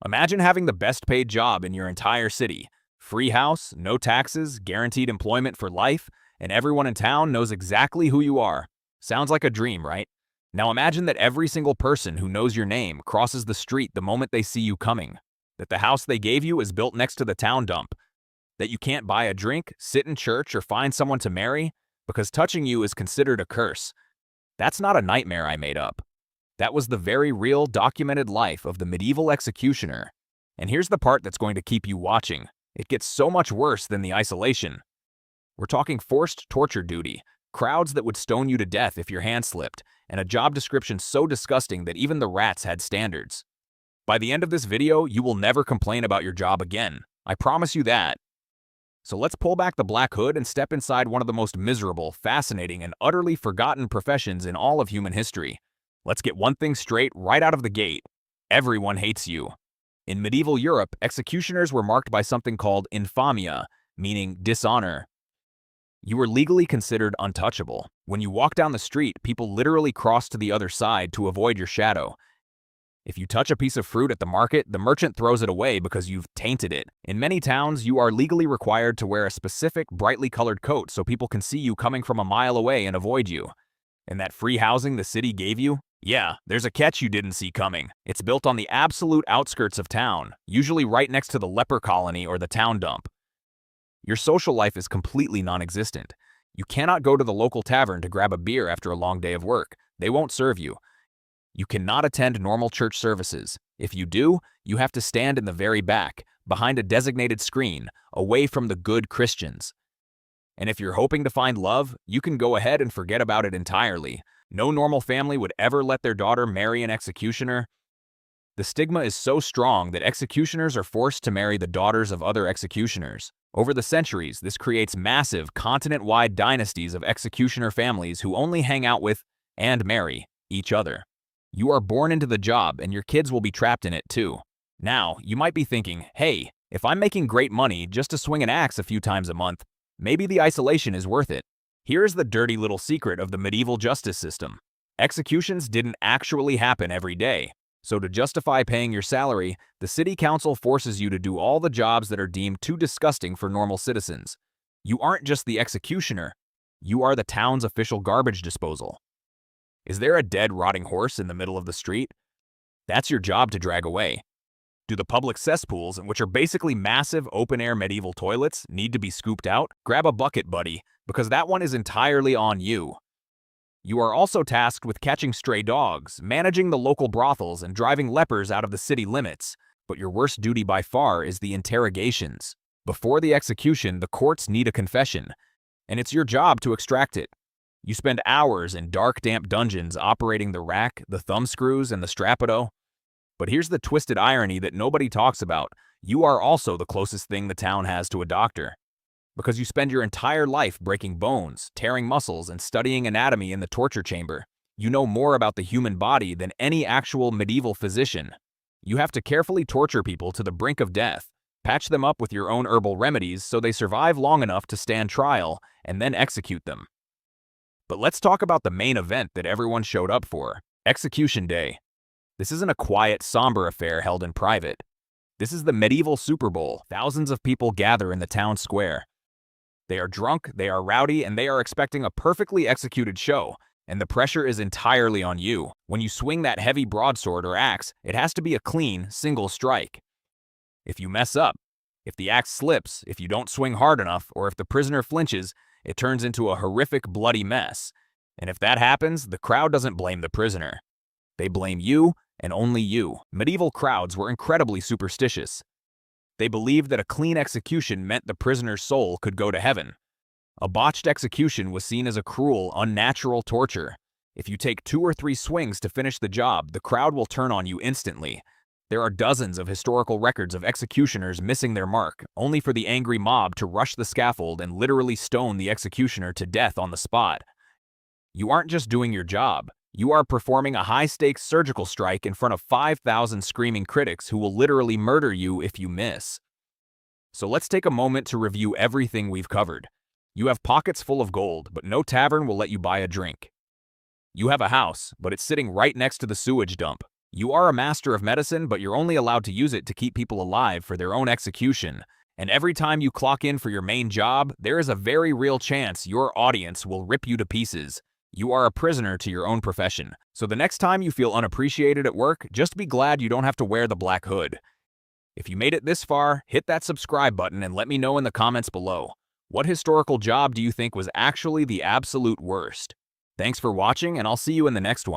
Imagine having the best paid job in your entire city. Free house, no taxes, guaranteed employment for life, and everyone in town knows exactly who you are. Sounds like a dream, right? Now imagine that every single person who knows your name crosses the street the moment they see you coming. That the house they gave you is built next to the town dump. That you can't buy a drink, sit in church, or find someone to marry because touching you is considered a curse. That's not a nightmare I made up. That was the very real, documented life of the medieval executioner. And here's the part that's going to keep you watching. It gets so much worse than the isolation. We're talking forced torture duty, crowds that would stone you to death if your hand slipped, and a job description so disgusting that even the rats had standards. By the end of this video, you will never complain about your job again. I promise you that. So let's pull back the black hood and step inside one of the most miserable, fascinating, and utterly forgotten professions in all of human history. Let's get one thing straight right out of the gate. Everyone hates you. In medieval Europe, executioners were marked by something called infamia, meaning dishonor. You were legally considered untouchable. When you walk down the street, people literally cross to the other side to avoid your shadow. If you touch a piece of fruit at the market, the merchant throws it away because you've tainted it. In many towns, you are legally required to wear a specific, brightly colored coat so people can see you coming from a mile away and avoid you. And that free housing the city gave you? Yeah, there's a catch you didn't see coming. It's built on the absolute outskirts of town, usually right next to the leper colony or the town dump. Your social life is completely non-existent. You cannot go to the local tavern to grab a beer after a long day of work. They won't serve you. You cannot attend normal church services. If you do, you have to stand in the very back, behind a designated screen, away from the good Christians. And if you're hoping to find love, you can go ahead and forget about it entirely. No normal family would ever let their daughter marry an executioner. The stigma is so strong that executioners are forced to marry the daughters of other executioners. Over the centuries, this creates massive, continent-wide dynasties of executioner families who only hang out with and marry each other. You are born into the job, and your kids will be trapped in it too. Now, you might be thinking, hey, if I'm making great money just to swing an axe a few times a month, maybe the isolation is worth it. Here's the dirty little secret of the medieval justice system. Executions didn't actually happen every day. So to justify paying your salary, the city council forces you to do all the jobs that are deemed too disgusting for normal citizens. You aren't just the executioner. You are the town's official garbage disposal. Is there a dead, rotting horse in the middle of the street? That's your job to drag away. Do the public cesspools, which are basically massive open-air medieval toilets, need to be scooped out? Grab a bucket, buddy, because that one is entirely on you. You are also tasked with catching stray dogs, managing the local brothels, and driving lepers out of the city limits. But your worst duty by far is the interrogations. Before the execution, the courts need a confession, and it's your job to extract it. You spend hours in dark, damp dungeons operating the rack, the thumbscrews, and the strappado. But here's the twisted irony that nobody talks about. You are also the closest thing the town has to a doctor. Because you spend your entire life breaking bones, tearing muscles, and studying anatomy in the torture chamber. You know more about the human body than any actual medieval physician. You have to carefully torture people to the brink of death, patch them up with your own herbal remedies so they survive long enough to stand trial, and then execute them. But let's talk about the main event that everyone showed up for, Execution Day. This isn't a quiet, somber affair held in private. This is the medieval Super Bowl. Thousands of people gather in the town square. They are drunk, they are rowdy, and they are expecting a perfectly executed show. And the pressure is entirely on you. When you swing that heavy broadsword or axe, it has to be a clean, single strike. If you mess up, if the axe slips, if you don't swing hard enough, or if the prisoner flinches, it turns into a horrific, bloody mess. And if that happens, the crowd doesn't blame the prisoner. They blame you, and only you. Medieval crowds were incredibly superstitious. They believed that a clean execution meant the prisoner's soul could go to heaven. A botched execution was seen as a cruel, unnatural torture. If you take 2 or 3 swings to finish the job, the crowd will turn on you instantly. There are dozens of historical records of executioners missing their mark, only for the angry mob to rush the scaffold and literally stone the executioner to death on the spot. You aren't just doing your job. You are performing a high-stakes surgical strike in front of 5,000 screaming critics who will literally murder you if you miss. So let's take a moment to review everything we've covered. You have pockets full of gold, but no tavern will let you buy a drink. You have a house, but it's sitting right next to the sewage dump. You are a master of medicine, but you're only allowed to use it to keep people alive for their own execution. And every time you clock in for your main job, there is a very real chance your audience will rip you to pieces. You are a prisoner to your own profession. So the next time you feel unappreciated at work, just be glad you don't have to wear the black hood. If you made it this far, hit that subscribe button and let me know in the comments below. What historical job do you think was actually the absolute worst? Thanks for watching, and I'll see you in the next one.